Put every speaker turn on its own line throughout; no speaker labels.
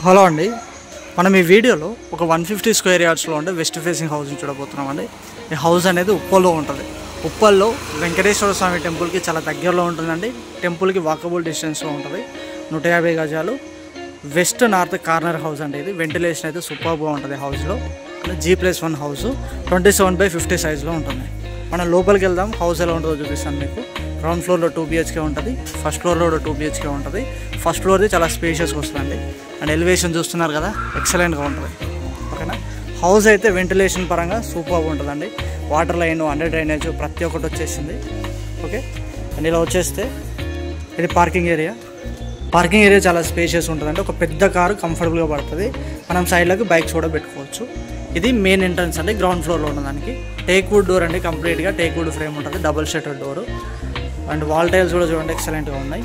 Hello అండి, మనం ఈ వీడియోలో ఒక 150 స్క్వేర్ యార్డ్స్లో ఉండే వెస్ట్ ఫేసింగ్ హౌస్ని చూడబోతున్నామండి. ఈ హౌస్ అనేది ఉప్పల్లో ఉంటుంది. ఉప్పల్లో వెంకటేశ్వర స్వామి టెంపుల్కి చాలా దగ్గరలో ఉంటుందండి. టెంపుల్కి వాకబుల్ డిస్టెన్స్లో ఉంటుంది. 150 గజాలు వెస్ట్ నార్త్ కార్నర్ హౌస్ అండి. ఇది వెంటిలేషన్ అయితే సూపర్గా ఉంటుంది. హౌస్లో G+1 హౌస్ 27/50 సైజులో ఉంటుంది. మనం లోపలికి వెళ్దాం, హౌస్ ఎలా ఉంటుందో చూపిస్తాను మీకు. గ్రౌండ్ ఫ్లోర్లో 2 BHK ఉంటుంది, ఫస్ట్ ఫ్లోర్లో 2 BHK ఉంటుంది. ఫస్ట్ ఫ్లోర్ది చాలా స్పేషియస్గా వస్తుందండి. అండ్ ఎలివేషన్ చూస్తున్నారు కదా, ఎక్సలెంట్గా ఉంటుంది. ఓకేనా, హౌస్ అయితే వెంటిలేషన్ పరంగా సూపర్గా ఉంటుందండి. వాటర్ లైన్, అండర్ డ్రైనేజ్ ప్రతి ఒక్కటి వచ్చేసింది. ఓకే, అండ్ ఇలా వచ్చేస్తే ఇది పార్కింగ్ ఏరియా. పార్కింగ్ ఏరియా చాలా స్పేషియస్ ఉంటుందండి. ఒక పెద్ద కారు కంఫర్టబుల్గా పడుతుంది. మనం సైడ్లోకి బైక్స్ కూడా పెట్టుకోవచ్చు. ఇది మెయిన్ ఎంట్రన్స్ అండి, గ్రౌండ్ ఫ్లోర్లో ఉన్నదానికి. టేక్ వుడ్ డోర్ అండి, కంప్లీట్గా టేక్ వుడ్ ఫ్రేమ్ ఉంటుంది, double shutter door. And wall tiles కూడా చూడండి ఎక్సలెంట్గా ఉన్నాయి.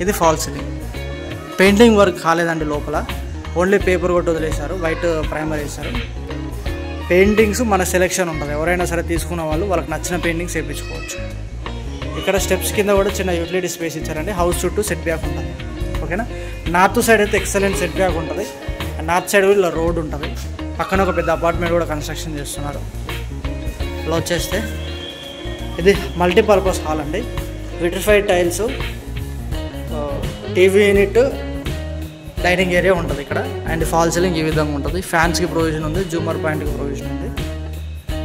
ఇది ఫాల్ సీలింగ్. పెయింటింగ్ వర్క్ కాలేదండి లోపల, ఓన్లీ పేపర్ కొట్టి వదిలేశారు, వైట్ ప్రైమర్ వేశారు. పెయింటింగ్స్ మన సెలెక్షన్ ఉంటుంది, ఎవరైనా సరే తీసుకున్న వాళ్ళకి నచ్చిన పెయింటింగ్స్ వేయించుకోవచ్చు. ఇక్కడ స్టెప్స్ కింద కూడా చిన్న యూటిలిటీ స్పేస్ ఇచ్చారండి. హౌస్ చుట్టూ సెట్ బ్యాక్ ఉంటుంది. ఓకేనా, నార్త్ సైడ్ అయితే ఎక్సలెంట్ సెట్ బ్యాక్ ఉంటుంది. నార్త్ సైడ్ కూడా ఇలా రోడ్ ఉంటుంది. పక్కన ఒక పెద్ద అపార్ట్మెంట్ కూడా కన్స్ట్రక్షన్ చేస్తున్నారు. ఇలా వచ్చేస్తే ఇది మల్టీపర్పస్ హాల్ అండి. Vitrified tiles, TV unit, dining area ఉంటుంది ఇక్కడ. అండ్ ఫాల్ సీలింగ్ ఈ విధంగా ఉంటుంది. ఫ్యాన్స్కి ప్రొవిజన్ ఉంది, జూమర్ పాయింట్కి ప్రొవిజన్ ఉంది.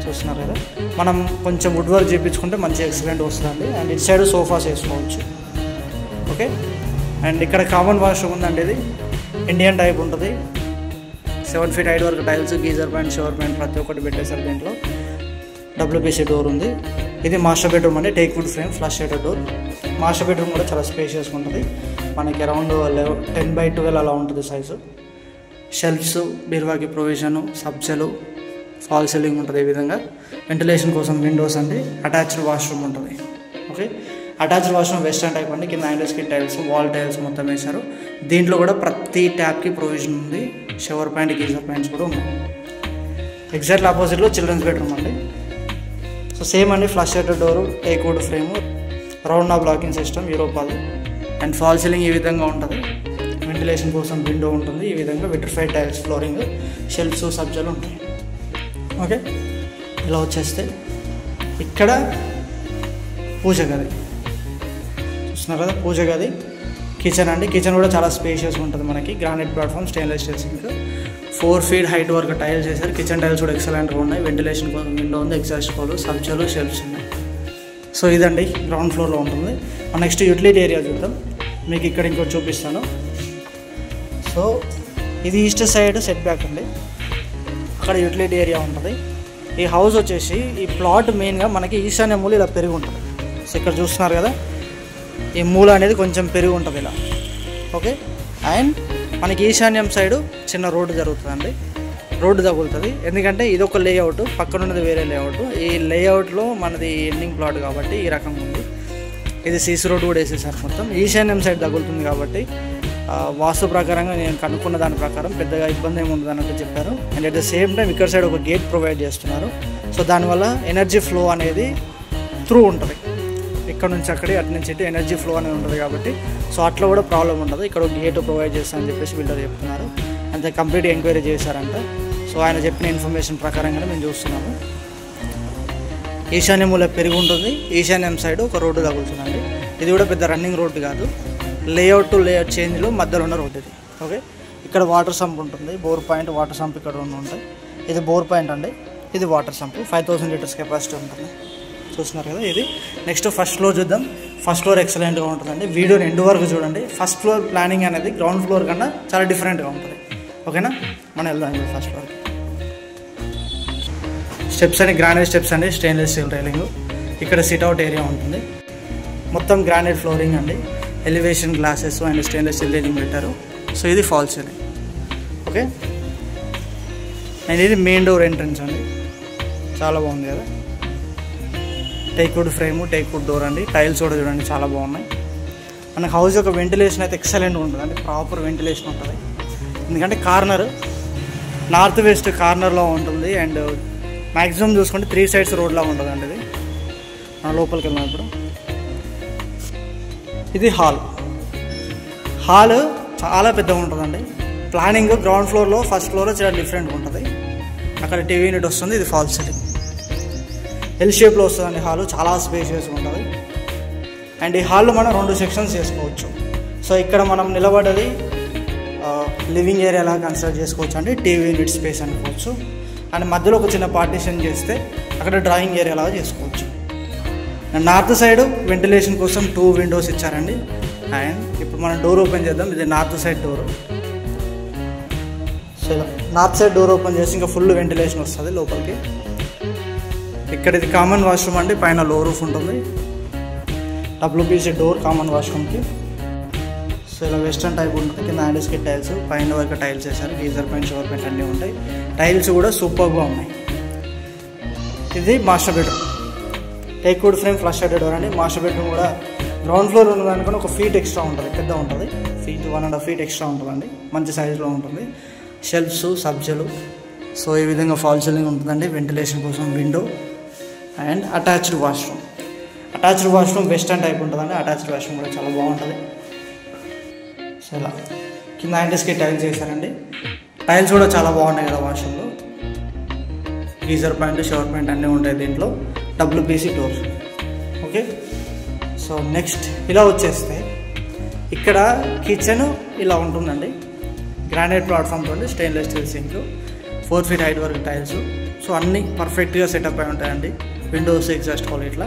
చూస్తున్నారు కదా, మనం కొంచెం వుడ్ వర్క్ చేయించుకుంటే మంచి ఎక్సలెంట్ వస్తుందండి. అండ్ ఇటు సైడ్ సోఫాస్ వేసుకోవచ్చు. ఓకే, అండ్ ఇక్కడ కామన్ వాష్రూమ్ ఉందండి. ఇది ఇండియన్ టైప్ ఉంటుంది. 7 feet హైట్ వరకు tiles, geyser point, shower point ప్రతి ఒక్కటి పెట్టేశారు. దీంట్లో WPC డోర్ ఉంది. ఇది మాస్టర్ బెడ్రూమ్ అండి, teak wood frame, flush shutter door. Master bedroom కూడా చాలా స్పేషియస్గా ఉంటుంది. మనకి అరౌండ్ 10/12 అలా ఉంటుంది సైజు. షెల్ఫ్స్, బీరువాకి ప్రొవిజను, సబ్జలు, ఫాల్ సీలింగ్ ఉంటుంది. ఈ విధంగా వెంటిలేషన్ కోసం విండోస్ అండి. అటాచ్డ్ వాష్రూమ్ ఉంటుంది. Okay, attached washroom western type అండి. కింద ఐండోస్కి టైల్స్, వాల్ టైల్స్ మొత్తం వేశారు. దీంట్లో కూడా ప్రతి ట్యాప్కి ప్రొవిజన్ ఉంది. షవర్ పాయింట్, గీజర్ పాయింట్స్ కూడా ఉన్నాయి. ఎగ్జాక్ట్ ఆపోజిట్లో చిల్డ్రన్స్ బెడ్రూమ్ అండి. సో సేమ్ అండి, flush shutter door, teak wood frame, round knob locking system, యూరోపాలు. అండ్ ఫాల్ సీలింగ్ ఈ విధంగా ఉంటుంది. వెంటిలేషన్ కోసం విండో ఉంటుంది. ఈ విధంగా విట్రిఫైడ్ టైల్స్, ఫ్లోరింగ్, షెల్ఫ్స్, సబ్జలు ఉంటాయి. ఓకే, ఇలా వచ్చేస్తే ఇక్కడ పూజ గది చూస్తున్నారు కదా, పూజ గది. కిచెన్ అండి, కిచెన్ కూడా చాలా స్పేషియస్ ఉంటుంది. మనకి granite platform, stainless steel sync, 4 feet height వరకు టైల్స్ చేశారు. కిచెన్ టైల్స్ కూడా ఎక్సలెంట్గా ఉన్నాయి. వెంటిలేషన్ కోసం విండో ఉంది, ఎగ్జాస్ట్ పోలు, సబ్జలు, షెల్ఫ్స్ ఉన్నాయి. సో ఇదండి గ్రౌండ్ ఫ్లోర్లో ఉంటుంది. నెక్స్ట్ యూటిలిటీ ఏరియా చూద్దాం. మీకు ఇక్కడ ఇంకోటి చూపిస్తాను. సో ఇది ఈస్ట్ సైడ్ సెట్ బ్యాక్ అండి. అక్కడ యూటిలిటీ ఏరియా ఉంటుంది. ఈ హౌస్ వచ్చేసి, ఈ ప్లాట్ మెయిన్గా మనకి ఈశాన్య మూల ఇలా పెరిగి ఉంటుంది. సో ఇక్కడ చూస్తున్నారు కదా, ఈ మూల అనేది కొంచెం పెరిగి ఉంటుంది ఇలా. ఓకే, అండ్ మనకి ఈశాన్యం సైడు చిన్న రోడ్డు జరుగుతుందండి. రోడ్డు తగులుతుంది. ఎందుకంటే ఇది ఒక లేఅవుట్, పక్కన ఉన్నది వేరే లేఅవుట్. ఈ లేఅవుట్లో మనది ఎండింగ్ ప్లాట్ కాబట్టి ఈ రకంగా ఉంది. ఇది సీసీ రోడ్డు కూడా వేసేసారు మొత్తం. ఈశాన్యం సైడ్ తగులుతుంది కాబట్టి వాస్తు ప్రకారంగా నేను కనుక్కున్న దాని ప్రకారం పెద్దగా ఇబ్బంది ఏమి ఉండదు అన్నట్టు చెప్పారు. And at the same time ఇక్కడ సైడ్ ఒక గేట్ ప్రొవైడ్ చేస్తున్నారు. సో దానివల్ల ఎనర్జీ ఫ్లో అనేది త్రూ ఉంటుంది. ఇక్కడ నుంచి అక్కడే, అటు నుంచి ఇటు ఎనర్జీ ఫ్లో అనేది ఉంటుంది కాబట్టి సో అట్లా కూడా ప్రాబ్లం ఉండదు. ఇక్కడ ఒక గేట్ ప్రొవైడ్ చేస్తామని చెప్పేసి బిల్డర్ చెప్తున్నారు. అంతే, కంప్లీట్ ఎంక్వైరీ చేశారంట. సో ఆయన చెప్పిన ఇన్ఫర్మేషన్ ప్రకారంగానే మేము చూస్తున్నాము. ఈశాన్య మూల పెరిగి ఉంటుంది. ఈశాన్యం సైడ్ ఒక రోడ్డు తగులుతుందండి. ఇది కూడా పెద్ద రన్నింగ్ రోడ్డు కాదు, లేఅవుట్ టు లేఅవుట్ చేంజ్లో మధ్యలో ఉన్న రోడ్డు ఇది. ఓకే, ఇక్కడ వాటర్ సంప్ ఉంటుంది. బోర్ పాయింట్, వాటర్ సంప్ ఇక్కడ ఉంటాయి. ఇది బోర్ పాయింట్ అండి. ఇది వాటర్ సంప్, 5000 లీటర్స్ కెపాసిటీ ఉంటుంది. చూస్తున్నారు కదా ఇది. నెక్స్ట్ ఫస్ట్ ఫ్లోర్ చూద్దాం. ఫస్ట్ ఫ్లోర్ ఎక్సలెంట్గా ఉంటుందండి. వీడియోని ఎండ్ వరకు చూడండి. ఫస్ట్ ఫ్లోర్ ప్లానింగ్ అనేది గ్రౌండ్ ఫ్లోర్ కన్నా చాలా డిఫరెంట్గా ఉంటుంది. ఓకేనా, మనం వెళ్దాం ఫస్ట్ ఫ్లోర్కి. స్టెప్స్ అని గ్రానైట్ స్టెప్స్ అండి, స్టెయిన్లెస్ స్టీల్ రైలింగ్. ఇక్కడ సిట్అవుట్ ఏరియా ఉంటుంది. మొత్తం గ్రానైట్ ఫ్లోరింగ్ అండి. Elevation glasses and stainless steel railing పెట్టారు. సో ఇది ఫాల్ సీలింగ్. ఓకే, అండ్ ఇది మెయిన్ డోర్ ఎంట్రన్స్ అండి. చాలా బాగుంది కదా. Take wood frame, teak wood door అండి. టైల్స్ కూడా చూడండి చాలా బాగున్నాయి. మన హౌస్ యొక్క వెంటిలేషన్ అయితే ఎక్సలెంట్ ఉంటుంది అండి. ప్రాపర్ వెంటిలేషన్ ఉంటుంది. ఎందుకంటే కార్నర్, నార్త్ వెస్ట్ కార్నర్లో ఉంటుంది. అండ్ మ్యాక్సిమం చూసుకుంటే 3 sides రోడ్లా ఉంటుందండి. ఇది మన లోపలికి వెళ్ళిన ఇప్పుడు ఇది హాల్ చాలా పెద్దగా ఉంటుందండి. ప్లానింగ్ గ్రౌండ్ ఫ్లోర్లో ఫస్ట్ ఫ్లోర్లో చాలా డిఫరెంట్గా ఉంటుంది. అక్కడ టీవీ యూనిట్ వస్తుంది, ఇది ఫాల్ సీలింగ్. ఎల్ షేప్లో వస్తుందండి హాలు, చాలా స్పేషియస్గా ఉంటుంది. అండ్ ఈ హాల్లో మనం 2 సెక్షన్స్ చేసుకోవచ్చు. సో ఇక్కడ మనం నిలబడ్డది లివింగ్ ఏరియా లాగా కన్సిడర్ చేసుకోవచ్చు అండి, టీవీ యూనిట్ స్పేస్ అనుకోవచ్చు. అండ్ మధ్యలో ఒక చిన్న పార్టీషన్ చేస్తే అక్కడ డ్రాయింగ్ ఏరియా లాగా చేసుకోవచ్చు. అండ్ నార్త్ సైడ్ వెంటిలేషన్ కోసం 2 విండోస్ ఇచ్చారండి. అండ్ ఇప్పుడు మనం డోర్ ఓపెన్ చేద్దాం. ఇది north side door. So north side door open చేసి ఇంకా ఫుల్ వెంటిలేషన్ వస్తుంది లోపలికి. ఇక్కడ ఇది కామన్ వాష్రూమ్ అండి, పైన లో రూఫ్ ఉంటుంది. WPC డోర్ కామన్ వాష్రూమ్కి. సో ఇలా వెస్టర్న్ టైప్ ఉంటుంది. కింద హ్యాండిస్కెట్ టైల్స్, పైన వరకు టైల్స్ వేసారు. గీజర్ పెయింట్, షవర్ పెయింట్ అన్నీ ఉంటాయి. టైల్స్ కూడా సూపర్గా ఉన్నాయి. ఇది master bedroom. Teakwood frame flush shaded door అండి. మాస్టర్ బెడ్రూమ్ కూడా గ్రౌండ్ ఫ్లోర్ ఉన్నదానికన్నా 1 ఫీట్ ఎక్స్ట్రా ఉంటుంది, పెద్ద ఉంటుంది. 1.5 ఫీట్ ఎక్స్ట్రా ఉంటుందండి, మంచి సైజులో ఉంటుంది. షెల్ఫ్స్, సబ్జలు. సో ఈ విధంగా ఫాల్ సీలింగ్ ఉంటుందండి. వెంటిలేషన్ కోసం window and attached washroom. Attached washroom western type ఉంటుందండి. అటాచ్డ్ వాష్రూమ్ కూడా చాలా బాగుంటుంది. సో ఇలా కింద హ్యాండిస్కెట్ టైల్స్ వేసారండి. టైల్స్ కూడా చాలా బాగున్నాయి కదా వాష్రూమ్లో. గీజర్ పాయింట్, షవర్ పాయింట్ అన్నీ ఉంటాయి దీంట్లో. WPC door. Okay. So next ఇలా వచ్చేస్తే ఇక్కడ కిచెన్ ఇలా ఉంటుందండి. గ్రానైట్ ప్లాట్ఫామ్ తోటి stainless steel sync, 4 feet height వరకు టైల్స్. సో అన్నీ పర్ఫెక్ట్గా సెటప్ అయి ఉంటాయండి. విండోస్, ఎగ్జాస్ట్ హాల్ ఇట్లా.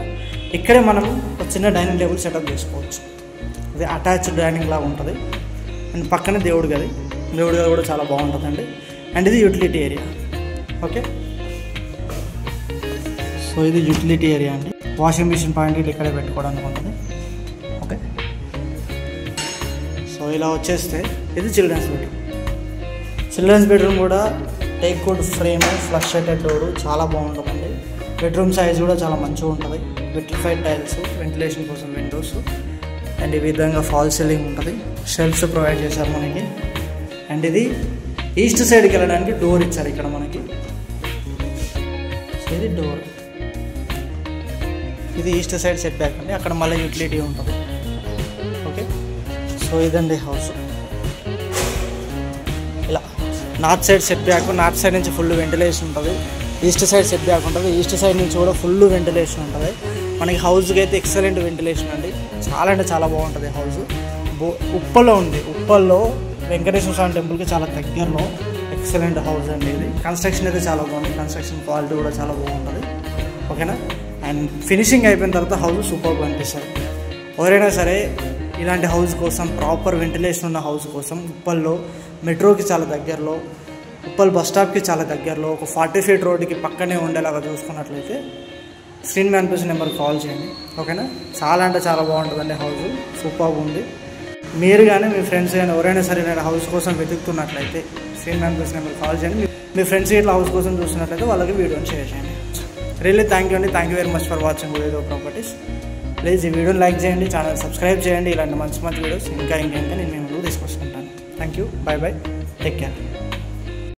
ఇక్కడే మనం ఒక చిన్న డైనింగ్ టేబుల్ సెటప్ చేసుకోవచ్చు. ఇది అటాచ్డ్ డైనింగ్ లాగా ఉంటుంది. అండ్ పక్కనే దేవుడి గది కూడా చాలా బాగుంటుందండి. అండ్ ఇది యూటిలిటీ ఏరియా. ఓకే. సో ఇది యూటిలిటీ ఏరియా అండి. వాషింగ్ మిషన్ పాయింట్ ఇక్కడే పెట్టుకోవడానికి ఉంటుంది. ఓకే. సో ఇలా వచ్చేస్తే ఇది చిల్డ్రన్స్ బెడ్రూమ్. చిల్డ్రన్స్ బెడ్రూమ్ కూడా teakwood frame, flush shaded door, చాలా బాగుంటుందండి. బెడ్రూమ్ సైజ్ కూడా చాలా మంచిగా ఉంటుంది. విట్రిఫైడ్ టైల్స్, వెంటిలేషన్ కోసం విండోస్. అండ్ ఈ విధంగా ఫాల్ సీలింగ్ ఉంటుంది. షెల్ఫ్స్ ప్రొవైడ్ చేశారు మనకి. అండ్ ఇది ఈస్ట్ సైడ్కి వెళ్ళడానికి డోర్ ఇచ్చారు ఇక్కడ మనకి. సో ఇది డోర్. ఇది ఈస్ట్ సైడ్ సెట్ బ్యాక్ అండి. అక్కడ మళ్ళీ యూటిలిటీ ఉంటుంది. ఓకే. సో ఇదండి హౌస్. ఇలా north side set back, north side నుంచి ఫుల్ వెంటిలేషన్ ఉంటుంది. ఈస్ట్ సైడ్ సెట్ బ్యాక్ ఉంటుంది. ఈస్ట్ సైడ్ నుంచి కూడా ఫుల్ వెంటిలేషన్ ఉంటుంది. మనకి హౌస్కి అయితే ఎక్సలెంట్ వెంటిలేషన్ అండి. చాలా అంటే చాలా బాగుంటుంది హౌస్. ఉప్పల్లో ఉంది. ఉప్పల్లో వెంకటేశ్వర స్వామి టెంపుల్కి చాలా దగ్గరలో ఎక్సలెంట్ హౌస్ అండి ఇది. కన్స్ట్రక్షన్ అయితే చాలా బాగుంది. కన్స్ట్రక్షన్ క్వాలిటీ కూడా చాలా బాగుంటుంది. ఓకేనా. అండ్ ఫినిషింగ్ అయిపోయిన తర్వాత హౌస్ సూపర్గా అనిపిస్తుంది. ఎవరైనా సరే ఇలాంటి హౌస్ కోసం, ప్రాపర్ వెంటిలేషన్ ఉన్న హౌస్ కోసం ఉప్పల్లో మెట్రోకి చాలా దగ్గరలో, ఉప్పల్ బస్ స్టాప్కి చాలా దగ్గరలో, ఒక 40 ఫీట్ రోడ్డుకి పక్కనే ఉండేలాగా చూసుకున్నట్లయితే స్క్రీన్ మీద అనిపిస్తున్న నెంబర్కి కాల్ చేయండి. ఓకేనా. చాలా అంటే చాలా బాగుంటుందండి హౌస్. సూపర్గా ఉంది. మీరు కానీ మీ ఫ్రెండ్స్ కానీ ఎవరైనా సరే నేను హౌస్ కోసం వెతుకుతున్నట్లయితే స్క్రీన్ మీద అనిపిస్తున్న నెంబర్కి కాల్ చేయండి. మీ ఫ్రెండ్స్ ఇట్లా హౌస్ కోసం చూస్తున్నట్లయితే వాళ్ళకి వీడియోని షేర్ చేయండి. రియల్లీ థ్యాంక్ యూ అండి. Thank you very much for watching Udayadev properties. Please ఈ వీడియోని లైక్ చేయండి, ఛానల్ సబ్స్క్రైబ్ చేయండి. ఇలాంటి మంచి మంచి వీడియోస్ ఇంకా నేను మేము తీసుకొస్తుంటాను. Thank you. Bye bye. Take care.